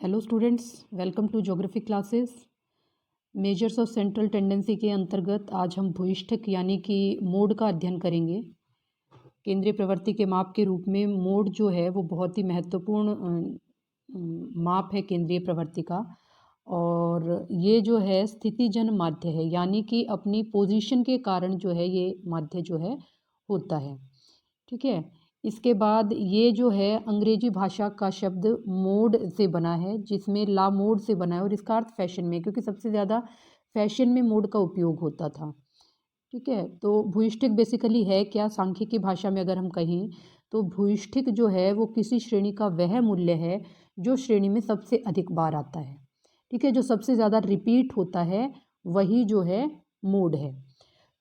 Hello students, welcome to geography classes. Measures of central tendency के अंतर्गत आज हम भूयिष्ठिक यानी कि मोड का अध्ययन करेंगे। केंद्रीय प्रवृत्ति के माप के रूप में मोड जो है वो बहुत ही महत्वपूर्ण माप है केंद्रीय प्रवृत्ति का। और ये जो है स्थितिजन माध्य है, यानी कि अपनी पोजीशन के कारण जो है ये माध्य जो है होता है। ठीक है। इसके बाद ये जो है अंग्रेजी भाषा का शब्द मोड से बना है, जिसमें ला मोड से बना है, और इसका अर्थ फैशन में, क्योंकि सबसे ज़्यादा फैशन में मोड का उपयोग होता था। ठीक है। तो भूयिष्ठिक बेसिकली है क्या, सांख्यिकी भाषा में अगर हम कहें तो भूयिष्ठिक जो है वो किसी श्रेणी का वह मूल्य है जो श्रेणी में सबसे अधिक बार आता है। ठीक है, जो सबसे ज़्यादा रिपीट होता है वही जो है मोड है।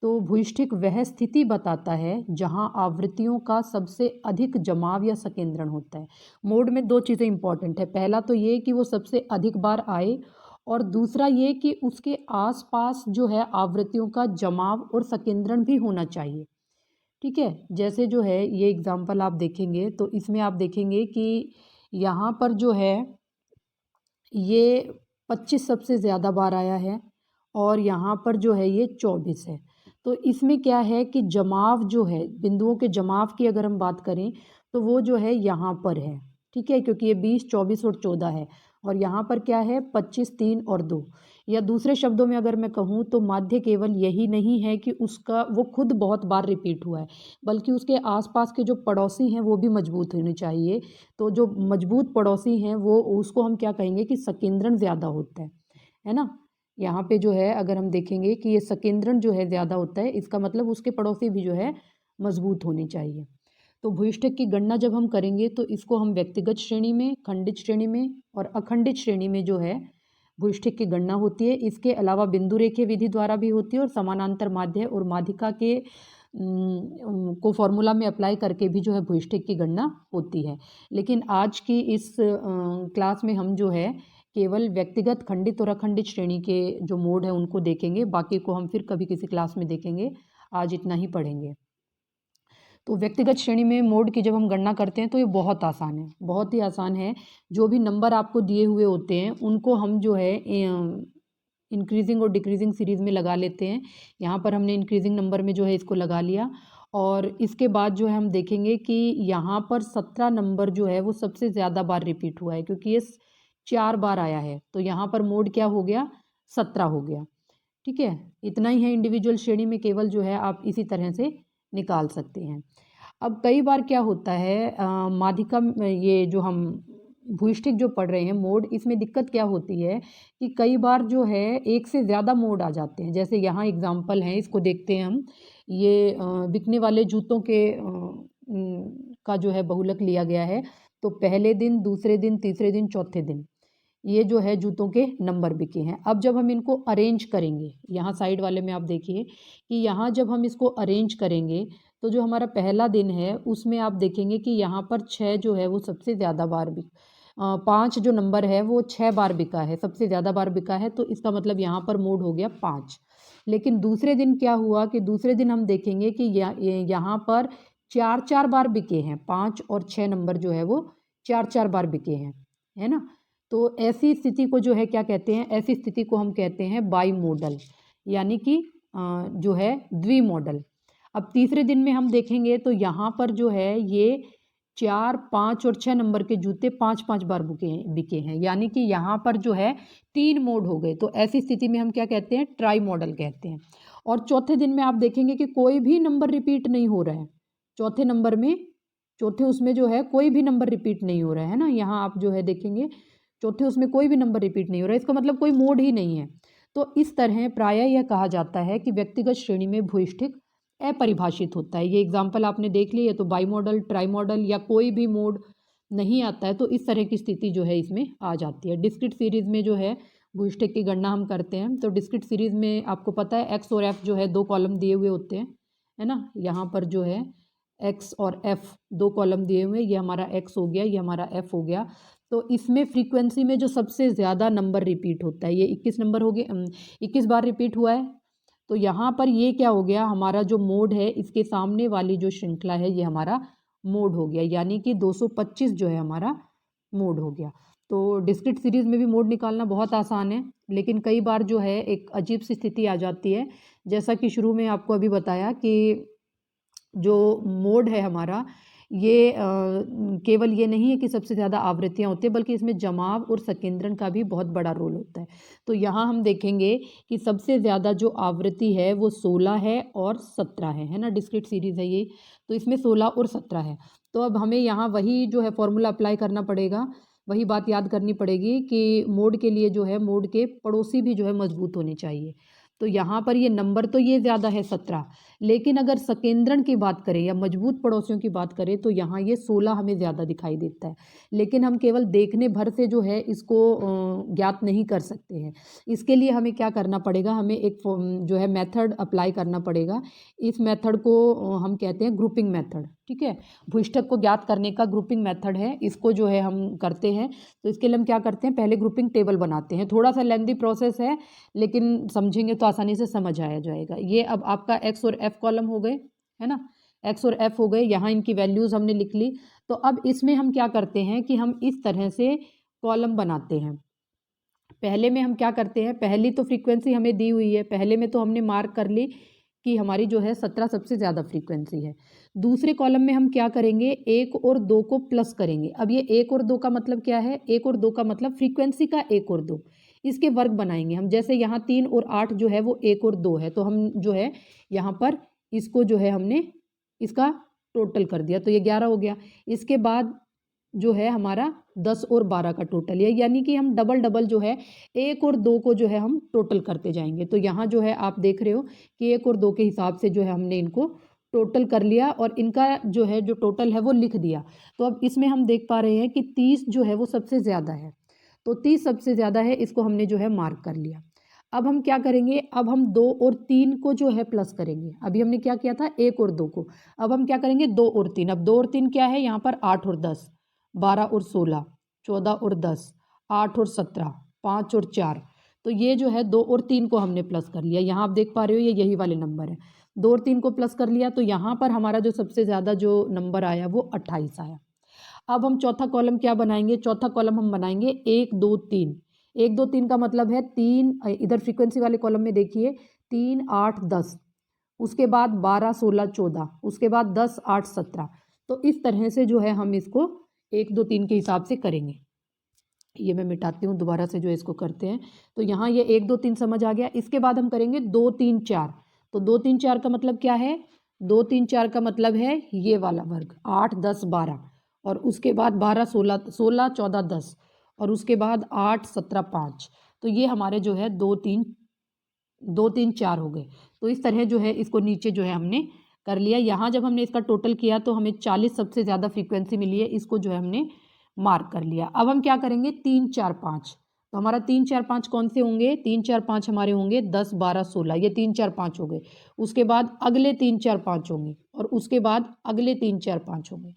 तो भूयिष्ठिक वह स्थिति बताता है जहां आवृत्तियों का सबसे अधिक जमाव या संकेंद्रण होता है। मोड में दो चीज़ें इंपॉर्टेंट है, पहला तो ये कि वो सबसे अधिक बार आए, और दूसरा ये कि उसके आसपास जो है आवृत्तियों का जमाव और संकेंद्रण भी होना चाहिए। ठीक है। जैसे जो है ये एग्जाम्पल आप देखेंगे तो इसमें आप देखेंगे कि यहाँ पर जो है ये 25 सबसे ज़्यादा बार आया है, और यहाँ पर जो है ये 24 है। तो इसमें क्या है कि जमाव जो है, बिंदुओं के जमाव की अगर हम बात करें तो वो जो है यहाँ पर है। ठीक है, क्योंकि ये 20, 24 और 14 है, और यहाँ पर क्या है 25, 3 और 2। या दूसरे शब्दों में अगर मैं कहूँ तो माध्य केवल यही नहीं है कि उसका वो खुद बहुत बार रिपीट हुआ है, बल्कि उसके आसपास के जो पड़ोसी हैं वो भी मजबूत होने चाहिए। तो जो मजबूत पड़ोसी हैं वो उसको हम क्या कहेंगे कि संकेंद्रण ज़्यादा होता है ना। यहाँ पे जो है अगर हम देखेंगे कि ये संकेंद्रण जो है ज़्यादा होता है, इसका मतलब उसके पड़ोसी भी जो है मजबूत होने चाहिए। तो भूयिष्ठिक की गणना जब हम करेंगे तो इसको हम व्यक्तिगत श्रेणी में, खंडित श्रेणी में और अखंडित श्रेणी में जो है भूयिष्ठिक की गणना होती है। इसके अलावा बिंदु रेखीय विधि द्वारा भी होती है, और समानांतर माध्य और माध्यिका के को फॉर्मूला में अप्लाई करके भी जो है भूयिष्ठिक की गणना होती है। लेकिन आज की इस क्लास में हम जो है केवल व्यक्तिगत खंडित और अखंडित श्रेणी के जो मोड है उनको देखेंगे, बाकी को हम फिर कभी किसी क्लास में देखेंगे। आज इतना ही पढ़ेंगे। तो व्यक्तिगत श्रेणी में मोड की जब हम गणना करते हैं तो ये बहुत आसान है, बहुत ही आसान है। जो भी नंबर आपको दिए हुए होते हैं उनको हम जो है इंक्रीजिंग और डिक्रीजिंग सीरीज़ में लगा लेते हैं। यहाँ पर हमने इंक्रीजिंग नंबर में जो है इसको लगा लिया, और इसके बाद जो है हम देखेंगे कि यहाँ पर 17 नंबर जो है वो सबसे ज़्यादा बार रिपीट हुआ है, क्योंकि ये 4 बार आया है। तो यहाँ पर मोड क्या हो गया, 17 हो गया। ठीक है, इतना ही है। इंडिविजुअल श्रेणी में केवल जो है आप इसी तरह से निकाल सकते हैं। अब कई बार क्या होता है माध्यिका ये जो हम भूयिष्ठिक जो पढ़ रहे हैं मोड, इसमें दिक्कत क्या होती है कि कई बार जो है एक से ज़्यादा मोड आ जाते हैं। जैसे यहाँ एग्जाम्पल हैं, इसको देखते हैं हम। ये बिकने वाले जूतों के का जो है बहुलक लिया गया है। तो पहले दिन, दूसरे दिन, तीसरे दिन, चौथे दिन ये जो है जूतों के नंबर बिके हैं। अब जब हम इनको अरेंज करेंगे, यहाँ साइड वाले में आप देखिए कि यहाँ जब हम इसको अरेंज करेंगे तो जो हमारा पहला दिन है उसमें आप देखेंगे कि यहाँ पर 6 जो है वो सबसे ज़्यादा बार 5 जो नंबर है वो 6 बार बिका है, सबसे ज़्यादा बार बिका है। तो इसका मतलब यहाँ पर मोड हो गया 5। लेकिन दूसरे दिन क्या हुआ कि दूसरे दिन हम देखेंगे कि यहाँ पर 4 बार बिके हैं, 5 और 6 नंबर जो है वो 4 बार बिके हैं, है ना। तो ऐसी स्थिति को जो है क्या कहते हैं, ऐसी स्थिति को हम कहते हैं बाई मॉडल, यानी कि जो है द्विमॉडल। अब तीसरे दिन में हम देखेंगे तो यहाँ पर जो है ये 4, 5 और 6 नंबर के जूते 5 बार बिके हैं, यानी कि यहाँ पर जो है 3 मोड हो गए। तो ऐसी स्थिति में हम क्या कहते हैं, ट्राई मॉडल कहते हैं। और चौथे दिन में आप देखेंगे कि कोई भी नंबर रिपीट नहीं हो रहा है। चौथे नंबर में, चौथे उसमें जो है कोई भी नंबर रिपीट नहीं हो रहा है ना। यहाँ आप जो है देखेंगे चौथे उसमें कोई भी नंबर रिपीट नहीं हो रहा है, इसका मतलब कोई मोड ही नहीं है। तो इस तरह प्रायः यह कहा जाता है कि व्यक्तिगत श्रेणी में भूयिष्ठिक अपरिभाषित होता है। ये एग्जाम्पल आपने देख लिया, तो बाई मॉडल, ट्राई मॉडल या कोई भी मोड नहीं आता है, तो इस तरह की स्थिति जो है इसमें आ जाती है। डिस्क्रीट सीरीज में जो है भूयिष्ठिक की गणना हम करते हैं। तो डिस्क्रीट सीरीज में आपको पता है एक्स और एफ जो है 2 कॉलम दिए हुए होते हैं, है ना। यहाँ पर जो है एक्स और एफ 2 कॉलम दिए हुए, ये हमारा एक्स हो गया, ये हमारा एफ हो गया। तो इसमें फ्रीक्वेंसी में जो सबसे ज़्यादा नंबर रिपीट होता है ये 21 नंबर हो गया, 21 बार रिपीट हुआ है। तो यहाँ पर ये क्या हो गया, हमारा जो मोड है इसके सामने वाली जो श्रृंखला है ये हमारा मोड हो गया, यानी कि 225 जो है हमारा मोड हो गया। तो डिस्क्रीट सीरीज़ में भी मोड निकालना बहुत आसान है, लेकिन कई बार जो है एक अजीब सी स्थिति आ जाती है। जैसा कि शुरू में आपको अभी बताया कि जो मोड है हमारा ये केवल ये नहीं है कि सबसे ज़्यादा आवृत्तियाँ होती हैं, बल्कि इसमें जमाव और संकेंद्रण का भी बहुत बड़ा रोल होता है। तो यहाँ हम देखेंगे कि सबसे ज़्यादा जो आवृत्ति है वो 16 है और 17 है ना, डिस्क्रीट सीरीज़ है ये, तो इसमें 16 और 17 है। तो अब हमें यहाँ वही जो है फॉर्मूला अप्लाई करना पड़ेगा, वही बात याद करनी पड़ेगी कि मोड के लिए जो है मोड के पड़ोसी भी जो है मजबूत होने चाहिए। तो यहाँ पर ये नंबर तो ये ज़्यादा है 17, लेकिन अगर संकेंद्रण की बात करें या मजबूत पड़ोसियों की बात करें तो यहाँ ये 16 हमें ज़्यादा दिखाई देता है। लेकिन हम केवल देखने भर से जो है इसको ज्ञात नहीं कर सकते हैं। इसके लिए हमें क्या करना पड़ेगा, हमें एक जो है मेथड अप्लाई करना पड़ेगा। इस मेथड को हम कहते हैं ग्रुपिंग मेथड, ठीक है। भूइष्ठक को ज्ञात करने का ग्रुपिंग मेथड है, इसको जो है हम करते हैं। तो इसके लिए हम क्या करते हैं, पहले ग्रुपिंग टेबल बनाते हैं। थोड़ा सा लेंथी प्रोसेस है, लेकिन समझेंगे तो आसानी से समझ आया जाएगा। ये अब आपका एक्स और एफ कॉलम हो गए, है ना, एक्स और एफ हो गए, यहाँ इनकी वैल्यूज़ हमने लिख ली। तो अब इसमें हम क्या करते हैं कि हम इस तरह से कॉलम बनाते हैं। पहले में हम क्या करते हैं, पहली तो फ्रीक्वेंसी हमें दी हुई है, पहले में तो हमने मार्क कर ली कि हमारी जो है 17 सबसे ज़्यादा फ्रीक्वेंसी है। दूसरे कॉलम में हम क्या करेंगे, 1 और 2 को प्लस करेंगे। अब ये 1 और 2 का मतलब क्या है, 1 और 2 का मतलब फ्रीक्वेंसी का 1 और 2, इसके वर्ग बनाएंगे हम। जैसे यहाँ 3 और 8 जो है वो 1 और 2 है, तो हम जो है यहाँ पर इसको जो है हमने इसका टोटल कर दिया, तो ये 11 हो गया। इसके बाद जो है हमारा 10 और 12 का टोटल है, यानी कि हम डबल डबल जो है 1 और 2 को जो है हम टोटल करते जाएंगे। तो यहाँ जो है आप देख रहे हो कि 1 और 2 के हिसाब से जो है हमने इनको टोटल कर लिया और इनका जो है जो टोटल है वो लिख दिया। तो अब इसमें हम देख पा रहे हैं कि 30 जो है वो सबसे ज़्यादा है, तो 30 सबसे ज़्यादा है, इसको हमने जो है मार्क कर लिया। अब हम क्या करेंगे, अब हम 2 और 3 को जो है प्लस करेंगे। अभी हमने क्या किया था, 1 और 2 को, अब हम क्या करेंगे 2 और 3। अब 2 और 3 क्या है, यहाँ पर 8 और 10, 12 और 16, 14 और 10, 8 और 17, 5 और 4। तो ये जो है 2 और 3 को हमने प्लस कर लिया। यहाँ आप देख पा रहे हो ये यही वाले नंबर है। 2 और 3 को प्लस कर लिया, तो यहाँ पर हमारा जो सबसे ज़्यादा जो नंबर आया वो 28 आया। अब हम चौथा कॉलम क्या बनाएंगे, चौथा कॉलम हम बनाएंगे 1 2 3। 1 2 3 का मतलब है 3, इधर फ्रीक्वेंसी वाले कॉलम में देखिए 3 8 10, उसके बाद 12 16 14, उसके बाद 10 8 17। तो इस तरह से जो है हम इसको 1 2 3 के हिसाब से करेंगे। ये मैं मिटाती हूँ दोबारा से जो इसको करते हैं। तो यहाँ ये 1 2 3 समझ आ गया। इसके बाद हम करेंगे 2 3 4। तो 2 3 4 का मतलब क्या है, 2 3 4 का मतलब है ये वाला वर्ग, 8 10 12, और उसके बाद 12 16 16 14 10, और उसके बाद 8 17 5। तो ये हमारे जो है 2 3 4 हो गए। तो इस तरह जो है इसको नीचे जो है हमने कर लिया। यहाँ जब हमने इसका टोटल किया तो हमें 40 सबसे ज़्यादा फ्रीक्वेंसी मिली है, इसको जो है हमने मार्क कर लिया। अब हम क्या करेंगे, 3 4 5। तो हमारा 3 4 5 कौन से होंगे, 3 4 5 हमारे होंगे 10 12 16, ये 3 4 5 हो गए। उसके बाद अगले 3 4 5 होंगे, और उसके बाद अगले 3 4 5 होंगे।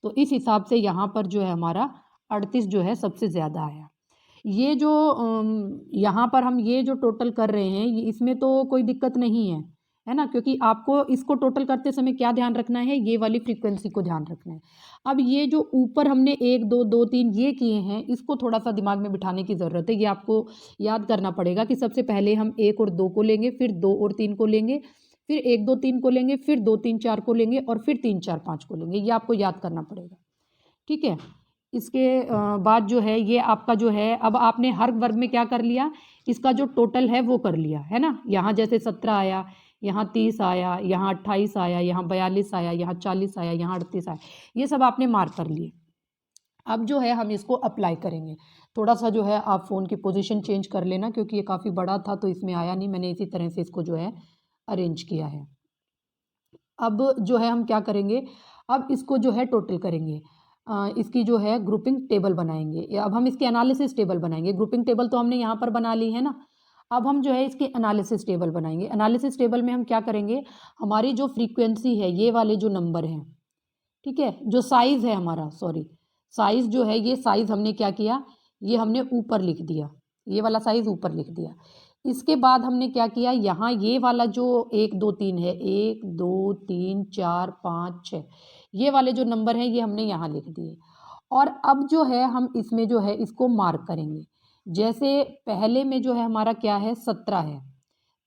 तो इस हिसाब से यहाँ पर जो है हमारा 38 जो है सबसे ज़्यादा आया। ये जो यहाँ पर हम ये जो टोटल कर रहे हैं इसमें तो कोई दिक्कत नहीं है ना, क्योंकि आपको इसको टोटल करते समय क्या ध्यान रखना है, ये वाली फ्रीक्वेंसी को ध्यान रखना है। अब ये जो ऊपर हमने 1 2 2 3 ये किए हैं, इसको थोड़ा सा दिमाग में बिठाने की ज़रूरत है। ये आपको याद करना पड़ेगा कि सबसे पहले हम 1 और 2 को लेंगे, फिर 2 और 3 को लेंगे, फिर 1 2 3 को लेंगे, फिर 2 3 4 को लेंगे, और फिर 3 4 5 को लेंगे। ये आपको याद करना पड़ेगा, ठीक है। इसके बाद जो है ये आपका जो है, अब आपने हर वर्ग में क्या कर लिया, इसका जो टोटल है वो कर लिया, है ना। यहाँ जैसे 17 आया, यहाँ 30 आया, यहाँ 28 आया, यहाँ 42 आया, यहाँ 40 आया, यहाँ 38 आया, ये सब आपने मार्क कर लिए। अब जो है हम इसको अप्लाई करेंगे। थोड़ा सा जो है आप फ़ोन की पोजीशन चेंज कर लेना, क्योंकि ये काफ़ी बड़ा था तो इसमें आया नहीं, मैंने इसी तरह से इसको जो है अरेंज किया है। अब जो है हम क्या करेंगे, अब इसको जो है टोटल करेंगे, इसकी जो है ग्रुपिंग टेबल बनाएंगे। अब हम इसकी एनालिसिस टेबल बनाएंगे। ग्रुपिंग टेबल तो हमने यहाँ पर बना ली है ना। अब हम जो है इसकी एनालिसिस टेबल बनाएंगे। एनालिसिस टेबल में हम क्या करेंगे, हमारी जो फ्रीक्वेंसी है, ये वाले जो नंबर हैं, ठीक है, जो साइज़ है हमारा, सॉरी साइज़ जो है, ये साइज़ हमने क्या किया, ये हमने ऊपर लिख दिया, ये वाला साइज़ ऊपर लिख दिया। इसके बाद हमने क्या किया, यहाँ ये वाला जो 1 2 3 है, 1 2 3 4 5 6, ये वाले जो नंबर हैं ये हमने यहाँ लिख दिए। और अब जो है हम इसमें जो है इसको मार्क करेंगे। जैसे पहले में जो है हमारा क्या है 17 है,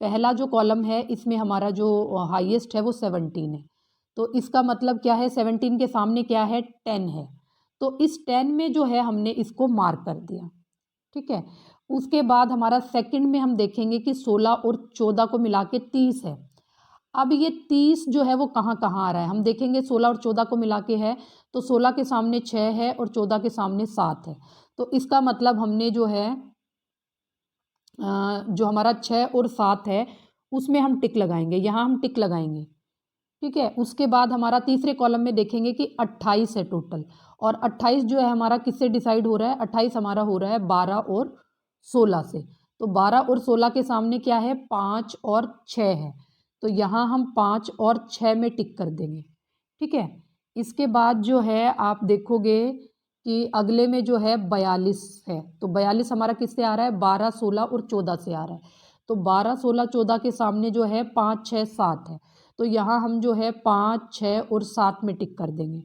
पहला जो कॉलम है इसमें हमारा जो हाईएस्ट है वो 17 है, तो इसका मतलब क्या है 17 के सामने क्या है 10 है, तो इस 10 में जो है हमने इसको मार्क कर दिया। ठीक है, उसके बाद हमारा सेकंड में हम देखेंगे कि 16 और 14 को मिला के 30 है। अब ये 30 जो है वो कहाँ कहाँ आ रहा है, हम देखेंगे 16 और 14 को मिला के है, तो 16 के सामने 6 है और 14 के सामने 7 है, तो इसका मतलब हमने जो है जो हमारा 6 और 7 है उसमें हम टिक लगाएंगे, यहाँ हम टिक लगाएंगे। ठीक है, उसके बाद हमारा तीसरे कॉलम में देखेंगे कि 28 है टोटल, और 28 जो है हमारा किससे डिसाइड हो रहा है, 28 हमारा हो रहा है 12 और 16 से, तो 12 और 16 के सामने क्या है 5 और 6 है, तो यहाँ हम 5 और 6 में टिक कर देंगे। ठीक है, इसके बाद जो है आप देखोगे कि अगले में जो है 42 है, तो 42 हमारा किससे आ रहा है 12, 16 और 14 से आ रहा है, तो 12, 16, 14 के सामने जो है 5, 6, 7 है, तो यहाँ हम जो है 5, 6 और 7 में टिक कर देंगे।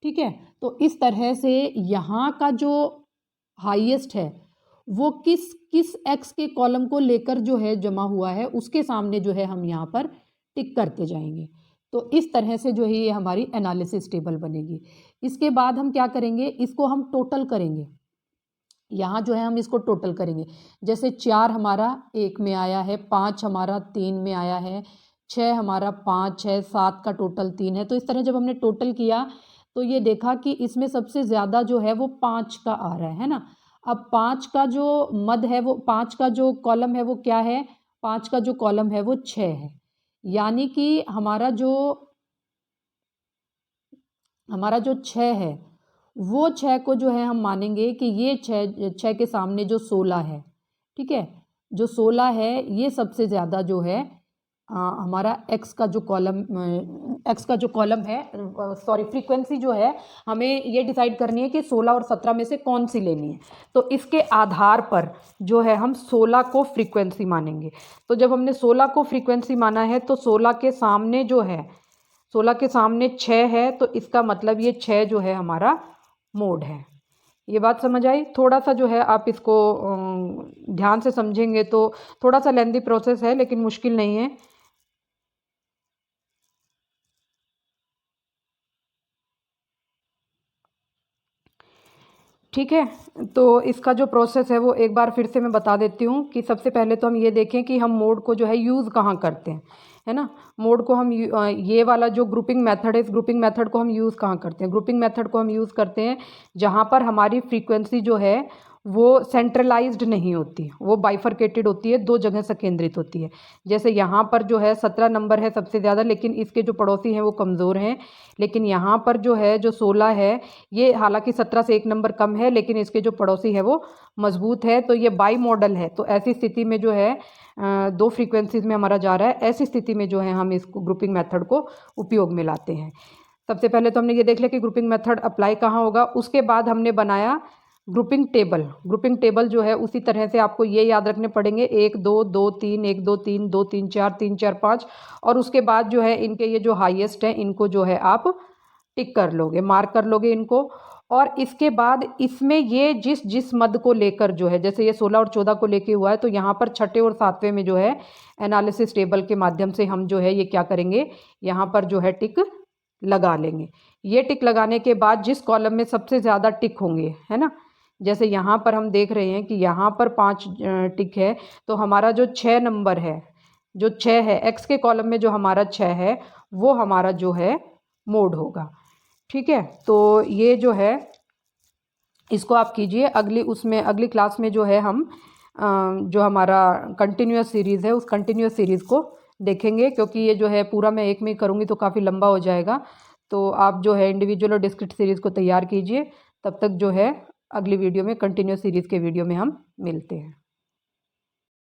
ठीक है, तो इस तरह से यहाँ का जो हाईएस्ट है वो किस किस एक्स के कॉलम को लेकर जो है जमा हुआ है उसके सामने जो है हम यहाँ पर टिक करते जाएंगे। तो इस तरह से जो है ये हमारी एनालिसिस टेबल बनेगी। इसके बाद हम क्या करेंगे, इसको हम टोटल करेंगे। यहाँ जो है हम इसको टोटल करेंगे, जैसे 4 हमारा 1 में आया है, 5 हमारा 3 में आया है, 6 हमारा 5 6 7 का टोटल 3 है। तो इस तरह जब हमने टोटल किया तो ये देखा कि इसमें सबसे ज़्यादा जो है वो 5 का आ रहा है ना। अब 5 का जो मद है वो 5 का जो कॉलम है वो क्या है, 5 का जो कॉलम है वो 6 है, यानी कि हमारा जो 6 है वो 6 को जो है हम मानेंगे कि ये 6 के सामने जो 16 है, ठीक है, जो 16 है ये सबसे ज़्यादा जो है हमारा एक्स का जो कॉलम है, सॉरी फ्रीक्वेंसी जो है हमें ये डिसाइड करनी है कि 16 और 17 में से कौन सी लेनी है। तो इसके आधार पर जो है हम 16 को फ्रीक्वेंसी मानेंगे। तो जब हमने 16 को फ्रीक्वेंसी माना है तो 16 के सामने जो है 16 के सामने 6 है, तो इसका मतलब ये 6 जो है हमारा मोड है। ये बात समझ आई। थोड़ा सा जो है आप इसको ध्यान से समझेंगे तो थोड़ा सा लेंदी प्रोसेस है लेकिन मुश्किल नहीं है। ठीक है, तो इसका जो प्रोसेस है वो एक बार फिर से मैं बता देती हूँ कि सबसे पहले तो हम ये देखें कि हम मोड को जो है यूज़ कहाँ करते हैं, है ना। मोड को हम ये वाला जो ग्रुपिंग मेथड है, इस ग्रुपिंग मेथड को हम यूज़ कहाँ करते हैं, ग्रुपिंग मेथड को हम यूज़ करते हैं जहाँ पर हमारी फ्रीक्वेंसी जो है वो सेंट्रलाइज्ड नहीं होती, वो बाइफरकेटेड होती है, 2 जगह से केंद्रित होती है। जैसे यहाँ पर जो है 17 नंबर है सबसे ज़्यादा, लेकिन इसके जो पड़ोसी हैं वो कमज़ोर हैं। लेकिन यहाँ पर जो है जो 16 है, ये हालांकि 17 से 1 नंबर कम है, लेकिन इसके जो पड़ोसी है वो मजबूत है। तो ये बाई मॉडल है, तो ऐसी स्थिति में जो है 2 फ्रीक्वेंसीज में हमारा जा रहा है, ऐसी स्थिति में जो है हम इसको ग्रुपिंग मेथड को उपयोग में लाते हैं। सबसे पहले तो हमने ये देख लिया कि ग्रुपिंग मेथड अप्लाई कहाँ होगा। उसके बाद हमने बनाया ग्रुपिंग टेबल। ग्रुपिंग टेबल जो है उसी तरह से आपको ये याद रखने पड़ेंगे 1 2 2 3 1 2 3 2 3 4 3 4 5, और उसके बाद जो है इनके ये जो हाईएस्ट हैं इनको जो है आप टिक कर लोगे, मार्क कर लोगे इनको। और इसके बाद इसमें ये जिस जिस मद को लेकर जो है, जैसे ये 16 और 14 को लेके हुआ है, तो यहाँ पर छठे और सातवें में जो है एनालिसिस टेबल के माध्यम से हम जो है ये क्या करेंगे, यहाँ पर जो है टिक लगा लेंगे। ये टिक लगाने के बाद जिस कॉलम में सबसे ज़्यादा टिक होंगे, है ना, जैसे यहाँ पर हम देख रहे हैं कि यहाँ पर 5 टिक है, तो हमारा जो 6 नंबर है, जो 6 है एक्स के कॉलम में जो हमारा 6 है वो हमारा जो है मोड होगा। ठीक है, तो ये जो है इसको आप कीजिए। अगली क्लास में जो है हम जो हमारा कंटिन्यूअस सीरीज़ है उस कंटिन्यूअस सीरीज़ को देखेंगे, क्योंकि ये जो है पूरा मैं एक में ही करूँगी तो काफ़ी लंबा हो जाएगा। तो आप जो है इंडिविजुअल और डिस्क्रीट सीरीज़ को तैयार कीजिए। तब तक जो है अगली वीडियो में कंटिन्यूअस सीरीज़ के वीडियो में हम मिलते हैं।